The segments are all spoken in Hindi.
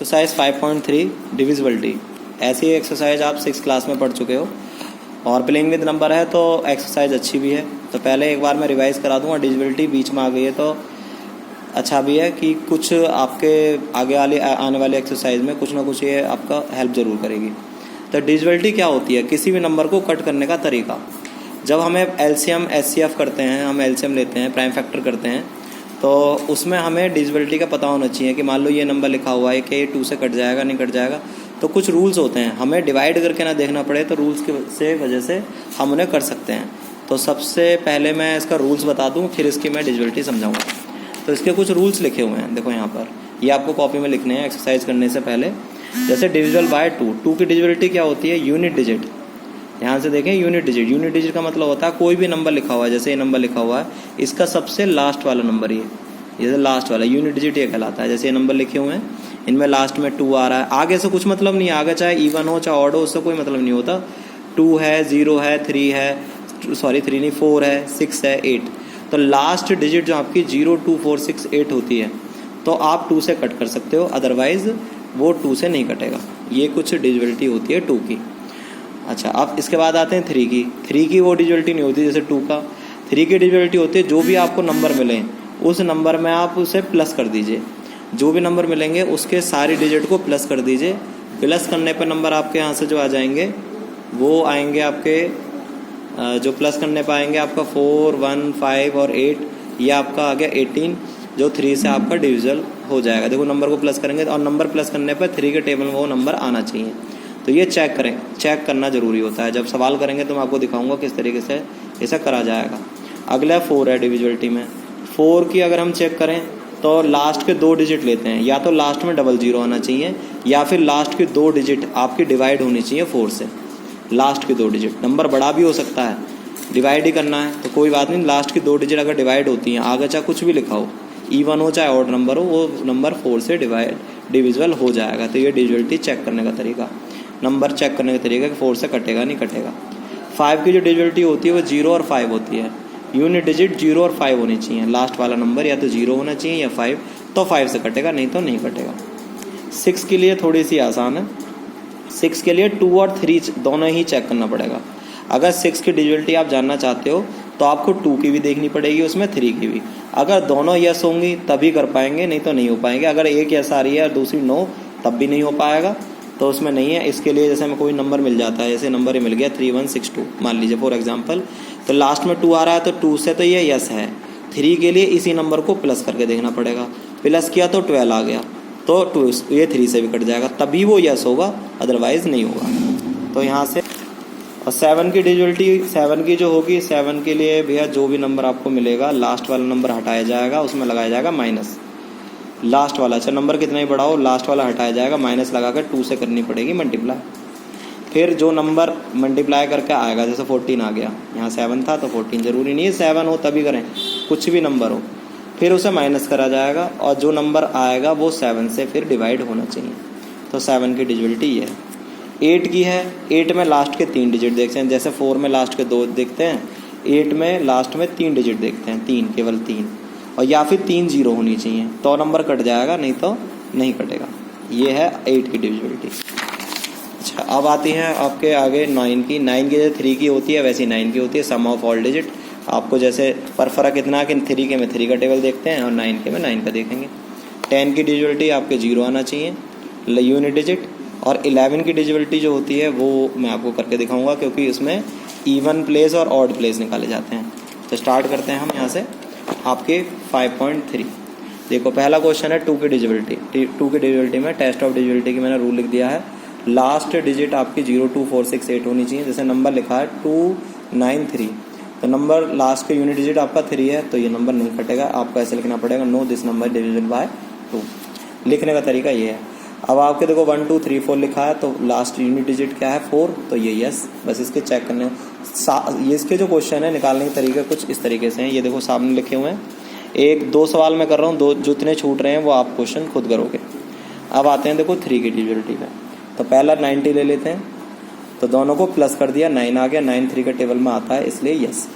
Exercise 5.3 divisibility. ऐसी एक्सरसाइज आप 6 क्लास में पढ़ चुके हो और प्लेइंग विद नंबर है तो एक्सरसाइज अच्छी भी है। तो पहले एक बार मैं रिवाइज करा दूंगा। डिविजिबिलिटी बीच में आ गई है तो अच्छा भी है कि कुछ आपके आगे वाले आने वाले एक्सरसाइज में कुछ ना कुछ ये आपका हेल्प ज़रूर करेगी। तो डिविजिबिलिटी क्या होती है? किसी भी नंबर को कट करने का तरीका। जब हमें एलसीएम एचसीएफ करते हैं, हम एलसीएम लेते हैं, प्राइम फैक्टर करते हैं, तो उसमें हमें डिविजिबिलिटी का पता होना चाहिए कि मान लो ये नंबर लिखा हुआ है कि ये 2 से कट जाएगा नहीं कट जाएगा। तो कुछ रूल्स होते हैं, हमें डिवाइड करके ना देखना पड़े तो रूल्स की वजह से हम उन्हें कर सकते हैं। तो सबसे पहले मैं इसका रूल्स बता दूं, फिर इसकी मैं डिविजिबिलिटी समझाऊंगा। तो इसके कुछ रूल्स लिखे हुए हैं, देखो यहाँ पर, ये आपको कॉपी में लिखने हैं एक्सरसाइज करने से पहले। जैसे डिविजिबल बाय 2 की डिविजिबिलिटी क्या होती है? Unit digit. ध्यान से देखें, यूनिट डिजिट। यूनिट डिजिट का मतलब होता है कोई भी नंबर लिखा हुआ है, जैसे ये नंबर लिखा हुआ है, इसका सबसे लास्ट वाला नंबर ये लास्ट वाला यूनिट डिजिट ये कहलाता है। जैसे ये नंबर लिखे हुए हैं, इनमें लास्ट में 2 आ रहा है, आगे से कुछ मतलब नहीं है, आगे चाहे इवन हो चाहे ऑड हो, उससे कोई मतलब नहीं होता। 2 है, 0 है, 3 है, 4 है, 6 है, 8। तो लास्ट डिजिट जो आपकी 0, 2, 4, 6, 8 होती है तो आप 2 से कट कर सकते हो, अदरवाइज वो 2 से नहीं कटेगा। ये कुछ डिविजिबिलिटी होती है 2 की। अच्छा, अब इसके बाद आते हैं 3 की। 3 की वो डिविजिबिलिटी नहीं होती जैसे 2 का। 3 की डिविजिबिलिटी होती है जो भी आपको नंबर मिले उस नंबर में आप उसे प्लस कर दीजिए। जो भी नंबर मिलेंगे उसके सारी डिजिट को प्लस कर दीजिए। प्लस करने पर नंबर आपके यहाँ से जो आ जाएंगे वो आएंगे आपके जो प्लस करने पर आएंगे आपका 4, 1, 5 और 8। ये आपका आ गया 18 जो 3 से आपका डिविजल हो जाएगा। देखो नंबर को प्लस करेंगे और नंबर प्लस करने पर 3 के टेबल में वो नंबर आना चाहिए। तो ये चेक करें, चेक करना ज़रूरी होता है। जब सवाल करेंगे तो मैं आपको दिखाऊंगा किस तरीके से इसे करा जाएगा। अगला 4 है डिविजिबिलिटी में। 4 की अगर हम चेक करें तो लास्ट के 2 डिजिट लेते हैं, या तो लास्ट में 00 आना चाहिए या फिर लास्ट की 2 डिजिट आपकी डिवाइड होनी चाहिए 4 से। लास्ट की 2 डिजिट, नंबर बड़ा भी हो सकता है, डिवाइड ही करना है तो कोई बात नहीं। लास्ट की 2 डिजिट अगर डिवाइड होती हैं, आगे चाहे कुछ भी लिखा हो, इवन हो चाहे ऑड नंबर हो, वो नंबर 4 से डिविजिबल हो जाएगा। तो ये डिविजिबिलिटी चेक करने का तरीका, नंबर चेक करने का तरीका कि 4 से कटेगा नहीं कटेगा। 5 की जो डिविजिबिलिटी होती है वो 0 और 5 होती है। यूनिट डिजिट 0 और 5 होनी चाहिए, लास्ट वाला नंबर या तो 0 होना चाहिए या 5, तो 5 से कटेगा, नहीं तो नहीं कटेगा। 6 के लिए थोड़ी सी आसान है। 6 के लिए 2 और 3 दोनों ही चेक करना पड़ेगा। अगर 6 की डिविजिबिलिटी आप जानना चाहते हो तो आपको 2 की भी देखनी पड़ेगी, उसमें 3 की भी। अगर दोनों यस होंगी तभी कर पाएंगे, नहीं तो नहीं हो पाएंगे। अगर एक यस आ रही है और दूसरी नो, तब भी नहीं हो पाएगा, तो उसमें नहीं है। इसके लिए जैसे हमें कोई नंबर मिल जाता है, जैसे नंबर ही मिल गया 3162 मान लीजिए फॉर एग्जांपल, तो लास्ट में 2 आ रहा है तो 2 से तो ये यस है। 3 के लिए इसी नंबर को प्लस करके देखना पड़ेगा। प्लस किया तो 12 आ गया, तो 2 ये 3 से भी कट जाएगा, तभी वो यस होगा, अदरवाइज नहीं होगा। तो यहाँ से और 7 की डिविजिबिलिटी, 7 की जो होगी, 7 के लिए भैया जो भी नंबर आपको मिलेगा लास्ट वाला नंबर हटाया जाएगा, उसमें लगाया जाएगा माइनस। लास्ट वाला, अच्छा नंबर कितना ही बड़ा हो, लास्ट वाला हटाया जाएगा, माइनस लगाकर 2 से करनी पड़ेगी मल्टीप्लाई। फिर जो नंबर मल्टीप्लाई करके आएगा, जैसे 14 आ गया, यहाँ 7 था तो 14, जरूरी नहीं है 7 हो तभी करें, कुछ भी नंबर हो, फिर उसे माइनस करा जाएगा और जो नंबर आएगा वो 7 से फिर डिवाइड होना चाहिए। तो 7 की डिविजिबिलिटी ये है। 8 की है। 8 में लास्ट के 3 डिजिट देखते हैं, जैसे 4 में लास्ट के 2 देखते हैं, 8 में लास्ट में 3 डिजिट देखते हैं, 3, केवल 3, और या फिर 3 0 होनी चाहिए तो नंबर कट जाएगा, नहीं तो नहीं कटेगा। ये है 8 की डिविजिबिलिटी। अच्छा, अब आती है आपके आगे 9 की। 9 की जैसे 3 की होती है वैसी 9 की होती है, सम ऑफ ऑल डिजिट। आपको जैसे पर फर्क इतना कि 3 के में 3 का टेबल देखते हैं और 9 के में 9 का देखेंगे। 10 की डिविजिबिलिटी आपके 0 आना चाहिए यूनिट डिजिट, और 11 की डिविजिबिलिटी जो होती है वो मैं आपको करके दिखाऊंगा, क्योंकि उसमें इवन प्लेस और ऑड प्लेस निकाले जाते हैं। तो स्टार्ट करते हैं हम यहाँ से आपके 5.3। देखो पहला क्वेश्चन है 2 की डिविजिबिलिटी। 2 की डिविजिबिलिटी में टेस्ट ऑफ डिविजिबिलिटी की मैंने रूल लिख दिया है। लास्ट डिजिट आपकी 0, 2, 4, 6, 8 होनी चाहिए। जैसे नंबर लिखा है 293, तो नंबर लास्ट के यूनिट डिजिट आपका 3 है, तो ये नंबर नहीं कटेगा। आपको ऐसे लिखना पड़ेगा, no this number divisible by 2। लिखने का तरीका ये है। अब आपके देखो 1, 2, 3, 4 लिखा है, तो लास्ट यूनिट डिजिट क्या है 4, तो ये यस। बस इसके चेक करने, ये इसके जो क्वेश्चन है निकालने के तरीके कुछ इस तरीके से हैं। ये देखो सामने लिखे हुए हैं, 1-2 सवाल मैं कर रहा हूँ, 2 जितने छूट रहे हैं वो आप क्वेश्चन खुद करोगे। अब आते हैं देखो 3 की डिविजिबिलिटी में। तो पहला 90 ले लेते हैं, तो दोनों को प्लस कर दिया, 9 आ गया, 9 3 के टेबल में आता है, इसलिए यस।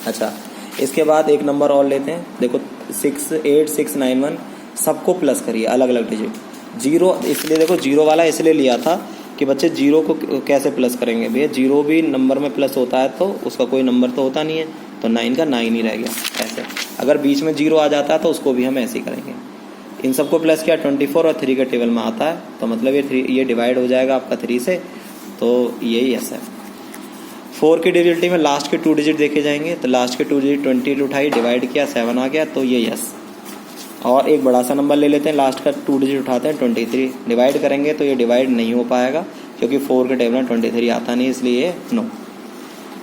अच्छा, इसके बाद एक नंबर और लेते हैं, देखो 6, 8, 6, 9, 1 सबको प्लस करिए अलग अलग डिजिट। जीरो इसलिए देखो जीरो वाला इसलिए लिया था कि बच्चे जीरो को कैसे प्लस करेंगे। भैया जीरो भी नंबर में प्लस होता है तो उसका कोई नंबर तो होता नहीं है, तो 9 का 9 ही रह गया ऐसे। अगर बीच में जीरो आ जाता है तो उसको भी हम ऐसे ही करेंगे। इन सबको प्लस किया 24 और 3 के टेबल में आता है, तो मतलब ये डिवाइड हो जाएगा आपका 3 से, तो यही यस है। 4 की डिविजिबिलिटी में लास्ट के 2 डिजिट देखे जाएंगे, तो लास्ट के 2 डिजिट 20 उठाई, डिवाइड किया 7 आ गया, तो ये यस। और एक बड़ा सा नंबर ले लेते हैं, लास्ट का 2 डिजिट उठाते हैं 23, डिवाइड करेंगे तो ये डिवाइड नहीं हो पाएगा क्योंकि 4 के टेबल में 23 आता नहीं, इसलिए नो।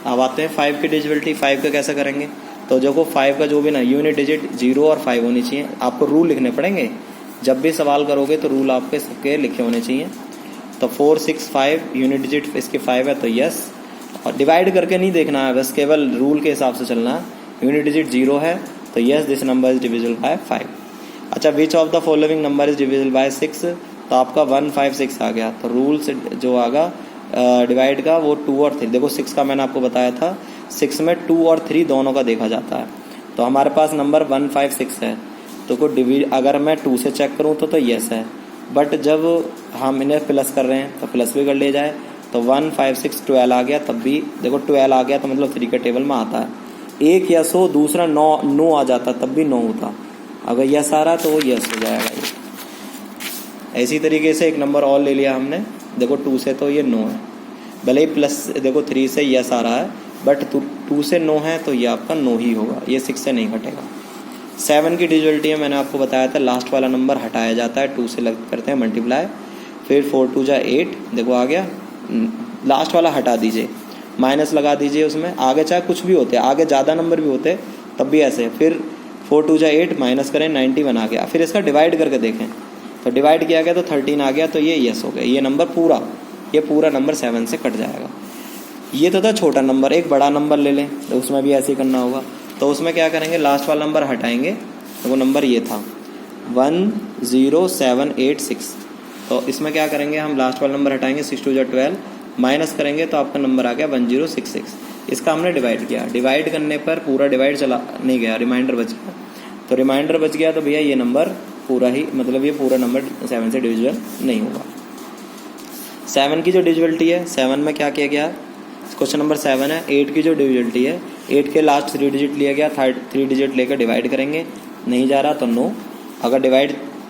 अब आते हैं 5 की डिविजिबिलिटी। 5 का कैसे करेंगे, तो देखो 5 का जो भी ना यूनिट डिजिट 0 और 5 होनी चाहिए। आपको रूल लिखने पड़ेंगे, जब भी सवाल करोगे तो रूल आपके सबके लिखे होने चाहिए। तो 4 6 5 यूनिट डिजिट इसके 5 है तो यस। और डिवाइड करके नहीं देखना है, बस केवल रूल के हिसाब से चलना है। यूनिट डिजिट 0 है तो yes this number is divisible by 5। अच्छा, which of the following number is divisible by 6, तो आपका 156 आ गया। तो रूल से जो आगा डिवाइड का वो 2 और 3, देखो 6 का मैंने आपको बताया था 6 में 2 और 3 दोनों का देखा जाता है, तो हमारे पास नंबर 156 है। तो को अगर मैं 2 से चेक करूँ तो यस है, बट जब हम इन्हें प्लस कर रहे हैं तो प्लस भी कर ले जाए, तो 156 12 आ गया, तब भी देखो 12 आ गया तो मतलब 3 के टेबल में आता है। एक यस हो, दूसरा नो आ जाता तब भी नो होता, अगर यस आ रहा तो वो यस हो जाएगा ये। इसी तरीके से एक नंबर और ले लिया हमने, देखो 2 से तो ये नो है, भले ही प्लस देखो 3 से यस आ रहा है, बट 2 से नो है तो ये आपका नो ही होगा, ये 6 से नहीं घटेगा। 7 की डिविजिबिलिटी है, मैंने आपको बताया था लास्ट वाला नंबर हटाया जाता है, 2 से करते हैं मल्टीप्लाई, फिर 4 2 जा 8, देखो आ गया, लास्ट वाला हटा दीजिए, माइनस लगा दीजिए उसमें, आगे चाहे कुछ भी होते, आगे ज़्यादा नंबर भी होते तब भी ऐसे, फिर 4 2 जा 8 माइनस करें 91 आ गया। फिर इसका डिवाइड करके देखें, तो डिवाइड किया गया तो 13 आ गया, तो ये यस हो गया। ये नंबर पूरा, ये पूरा नंबर 7 से कट जाएगा। ये तो था छोटा नंबर। एक बड़ा नंबर ले लें तो उसमें भी ऐसे ही करना होगा। तो उसमें क्या करेंगे, लास्ट वाला नंबर हटाएंगे, तो वो नंबर ये था 10786। तो इसमें क्या करेंगे, हम लास्ट वाला नंबर हटाएंगे, 6 2 जा 12 माइनस करेंगे तो आपका नंबर आ गया 1066। इसका हमने डिवाइड किया, डिवाइड करने पर पूरा डिवाइड चला नहीं गया, रिमाइंडर बच गया। तो रिमाइंडर बच गया तो भैया ये नंबर पूरा ही, मतलब ये पूरा नंबर 7 से डिविजिबल नहीं होगा। 7 की जो डिविजिबिलिटी है, 7 में क्या किया गया, क्वेश्चन नंबर 7 है। 8 की जो डिविजिबिलिटी है, 8 के लास्ट 3 डिजिट लिया गया, 3 डिजिट लेकर डिवाइड करेंगे, नहीं जा रहा तो नो।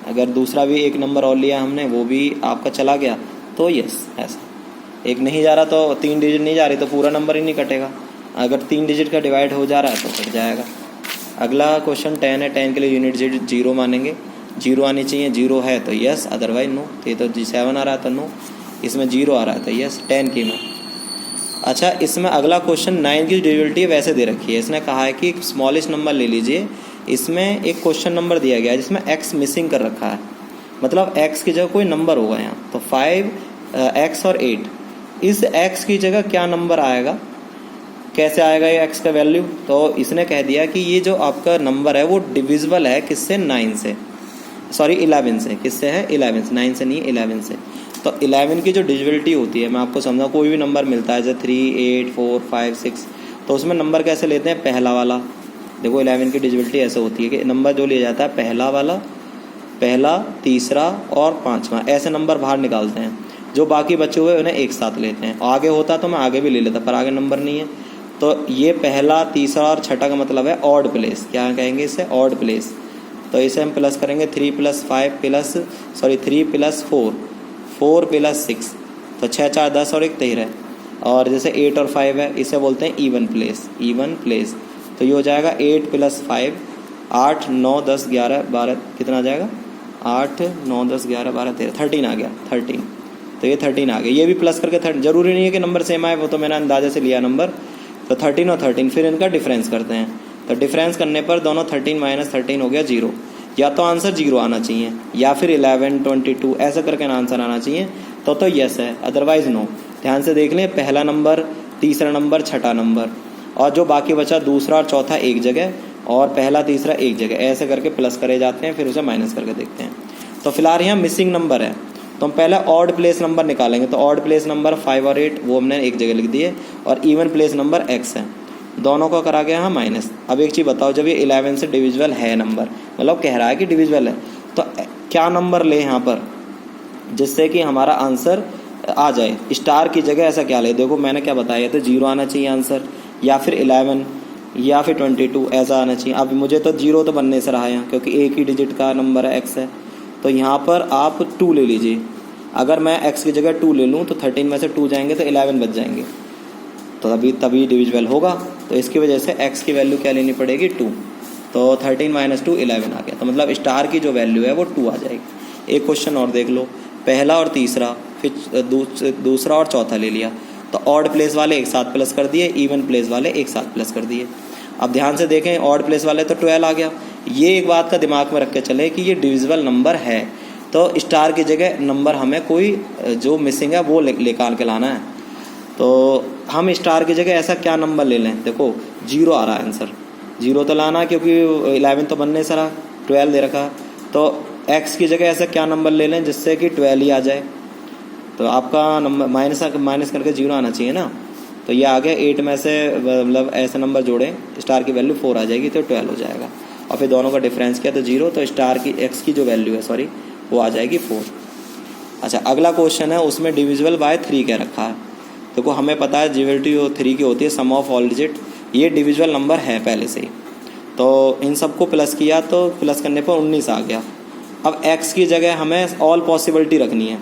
अगर दूसरा भी एक नंबर और लिया हमने, वो भी आपका चला गया तो यस। ऐसा एक नहीं जा रहा तो 3 डिजिट नहीं जा रही तो पूरा नंबर ही नहीं कटेगा, अगर 3 डिजिट का डिवाइड हो जा रहा है तो कट जाएगा। अगला क्वेश्चन 10 है, 10 के लिए यूनिट डिजिट 0 मानेंगे, 0 आनी चाहिए, 0 है तो यस, अदरवाइज नो। तो ये तो 7 आ रहा है तो नो, इसमें 0 आ रहा है तो यस 10 की नो। अच्छा, इसमें अगला क्वेश्चन 9 की डिविजिबिलिटी वैसे दे रखी है, इसने कहा है कि स्मॉलेस्ट नंबर ले लीजिए। इसमें एक क्वेश्चन नंबर दिया गया है जिसमें x मिसिंग कर रखा है, मतलब x की जगह कोई नंबर होगा यहाँ, तो 5 x और 8, इस x की जगह क्या नंबर आएगा, कैसे आएगा ये x का वैल्यू। तो इसने कह दिया कि ये जो आपका नंबर है वो डिविजिबल है किससे, 9 से, सॉरी 11 से। किससे है, 11 से, 9 से नहीं 11 से। तो 11 की जो डिविजिबिलिटी होती है, मैं आपको समझाऊँ, कोई भी नंबर मिलता है जैसे 3 8 4 5 6, तो उसमें नंबर कैसे लेते हैं, पहला वाला। देखो 11 की डिविजिबिलिटी ऐसे होती है कि नंबर जो लिया जाता है पहला वाला, पहला, तीसरा और 5वां, ऐसे नंबर बाहर निकालते हैं, जो बाकी बचे हुए उन्हें एक साथ लेते हैं। आगे होता तो मैं आगे भी ले लेता, पर आगे नंबर नहीं है, तो ये पहला, तीसरा और छठा का मतलब है ऑड प्लेस। क्या कहेंगे इसे, ऑड प्लेस। तो इसे हम प्लस करेंगे 3 + 4 4 + 6, तो 6 4 10 और 1 13। और जैसे 8 और 5 है, इसे बोलते हैं इवन प्लेस। तो ये हो जाएगा 8 + 5 8 9 10 11 12, कितना आ जाएगा, 8 9 10 11 12 13, 13 आ गया, 13। तो ये 13 आ गया, ये भी प्लस करके 13, जरूरी नहीं है कि नंबर सेम आए, वो तो मैंने अंदाजे से लिया नंबर। तो 13 और 13, फिर इनका डिफरेंस करते हैं, तो डिफरेंस करने पर दोनों 13 - 13 हो गया 0। या तो आंसर 0 आना चाहिए, या फिर 11 22 ऐसा करके आंसर आना चाहिए, तो यस है, अदरवाइज नो। ध्यान से देख लें, पहला नंबर, तीसरा नंबर, छठा नंबर, और जो बाकी बचा दूसरा और चौथा एक जगह, और पहला तीसरा एक जगह, ऐसे करके प्लस करे जाते हैं, फिर उसे माइनस करके देखते हैं। तो फिलहाल यहाँ मिसिंग नंबर है, तो हम पहले ऑड प्लेस नंबर निकालेंगे। तो ऑड प्लेस नंबर 5 और 8 वो हमने एक जगह लिख दिए, और इवन प्लेस नंबर x है, दोनों को करा गया यहाँ माइनस। अब एक चीज़ बताओ, जब ये 11 से डिविजिबल है नंबर, मतलब कह रहा है कि डिविजिबल है, तो क्या नंबर ले यहाँ पर, जिससे कि हमारा आंसर आ जाए। स्टार की जगह ऐसा क्या ले, देखो मैंने क्या बताया था, 0 आना चाहिए आंसर, या फिर 11 या फिर 22 ऐसा आना चाहिए। अब मुझे तो 0 तो बनने से रहा है यहाँ, क्योंकि एक ही डिजिट का नंबर है x है, तो यहाँ पर आप 2 ले लीजिए। अगर मैं x की जगह 2 ले लूँ तो 13 में से 2 जाएंगे तो 11 बच जाएंगे, तो तभी डिविजिबल होगा। तो इसकी वजह से x की वैल्यू क्या लेनी पड़ेगी, 2। तो 13 माइनस 2 11 आ गया, तो मतलब स्टार की जो वैल्यू है वो 2 आ जाएगी। एक क्वेश्चन और देख लो, पहला और तीसरा, फिर दूसरा और चौथा ले लिया, तो ऑड प्लेस वाले एक साथ प्लस कर दिए, इवन प्लेस वाले एक साथ प्लस कर दिए। अब ध्यान से देखें, ऑड प्लेस वाले तो 12 आ गया। ये एक बात का दिमाग में रख के चले कि ये डिविजिबल नंबर है, तो स्टार की जगह नंबर हमें कोई जो मिसिंग है वो निकाल के लाना है। तो हम स्टार की जगह ऐसा क्या नंबर ले लें, देखो 0 आ रहा है आंसर, 0 तो लाना, क्योंकि 11 तो बनने से रहा, 12 दे रखा, तो x की जगह ऐसा क्या नंबर ले लें जिससे कि 12 ही आ जाए। तो आपका नंबर माइनस करके 0 आना चाहिए ना, तो ये आ गया। 8 में से मतलब ऐसे नंबर जोड़ें, स्टार की वैल्यू 4 आ जाएगी, तो 12 हो जाएगा। और फिर दोनों का डिफरेंस किया तो 0, तो स्टार की x की जो वैल्यू है सॉरी वो आ जाएगी 4। अच्छा, अगला क्वेश्चन है, उसमें डिविजिबल बाय 3 क्या रखा है। देखो हमें पता है डिविजिबिलिटी 3 की होती है, सम ऑफ ऑल डिजिट, ये डिविजिबल नंबर है पहले से ही, तो इन सबको प्लस किया तो प्लस करने पर 19 आ गया। अब x की जगह हमें ऑल पॉसिबिलिटी रखनी है।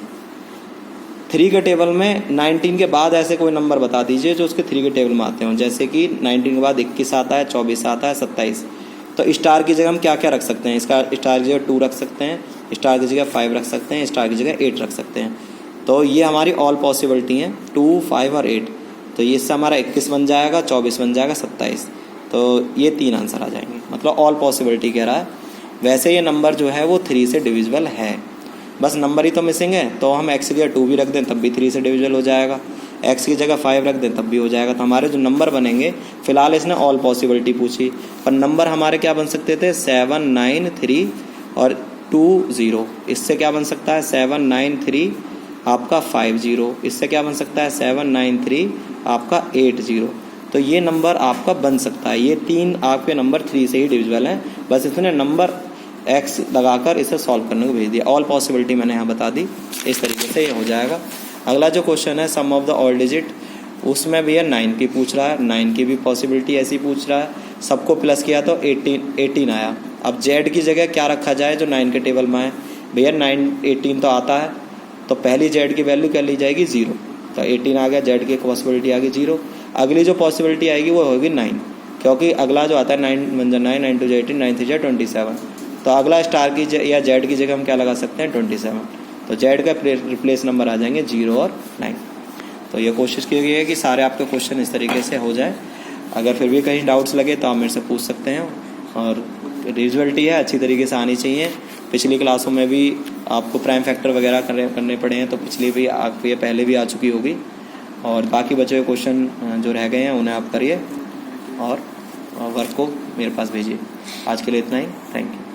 3 के टेबल में 19 के बाद ऐसे कोई नंबर बता दीजिए जो उसके 3 के टेबल में आते हों, जैसे कि 19 के बाद 21 आता है, 24 आता है, 27। तो स्टार की जगह हम क्या क्या रख सकते हैं, इसका स्टार की जगह 2 रख सकते हैं, स्टार की जगह 5 रख सकते हैं, स्टार की जगह 8 रख सकते हैं। तो ये हमारी ऑल पॉसिबिलिटी हैं, 2, 5 और 8। तो ये इससे हमारा 21 बन जाएगा, 24 बन जाएगा, 27। तो ये 3 आंसर आ जाएंगे, मतलब ऑल पॉसिबिलिटी कह रहा है। वैसे ये नंबर जो है वो 3 से डिविजिबल है, बस नंबर ही तो मिसिंग है। तो हम x की जगह 2 भी रख दें तब भी 3 से डिविजिबल हो जाएगा, x की जगह 5 रख दें तब भी हो जाएगा। तो हमारे जो नंबर बनेंगे, फिलहाल इसने ऑल पॉसिबिलिटी पूछी, पर नंबर हमारे क्या बन सकते थे, 7, 9, 3 और 2, 0। इससे क्या बन सकता है, 7, 9, 3 आपका 5, 0। इससे क्या बन सकता है, 7, 9, 3 आपका 8, 0। तो ये नंबर आपका बन सकता है। ये 3 आपके नंबर 3 से ही डिविजिबल हैं, बस इसने नंबर x लगाकर इसे सॉल्व करने को भेज दिया। ऑल पॉसिबिलिटी मैंने यहाँ बता दी, इस तरीके से ये हो जाएगा। अगला जो क्वेश्चन है, सम ऑफ द ऑल डिजिट, उसमें भी है 9 की पूछ रहा है, 9 की भी पॉसिबिलिटी ऐसी पूछ रहा है। सबको प्लस किया तो 18 आया। अब z की जगह क्या रखा जाए जो 9 के टेबल में है, भैया 18 तो आता है, तो पहली z की वैल्यू क्या ली जाएगी, 0। तो 18 आ गया, z की पॉसिबिलिटी आ गई 0। अगली जो पॉसिबिलिटी आएगी वो होगी 9, क्योंकि अगला जो आता है 9 1 9, 9 2 18, 9 3 27। तो अगला स्टार की या जेड की जगह हम क्या लगा सकते हैं, 27। तो जेड का रिप्लेस नंबर आ जाएंगे 0 और 9। तो ये कोशिश की गई है कि सारे आपके क्वेश्चन इस तरीके से हो जाए। अगर फिर भी कहीं डाउट्स लगे तो आप मेरे से पूछ सकते हैं। और डिविजिबिलिटी है अच्छी तरीके से आनी चाहिए। पिछली क्लासों में भी आपको प्राइम फैक्टर वगैरह करने पड़े हैं, तो पिछली भी आपको ये पहले भी आ चुकी होगी। और बाकी बचे हुए क्वेश्चन जो रह गए हैं उन्हें आप करिए और वर्क को मेरे पास भेजिए। आज के लिए इतना ही, थैंक यू।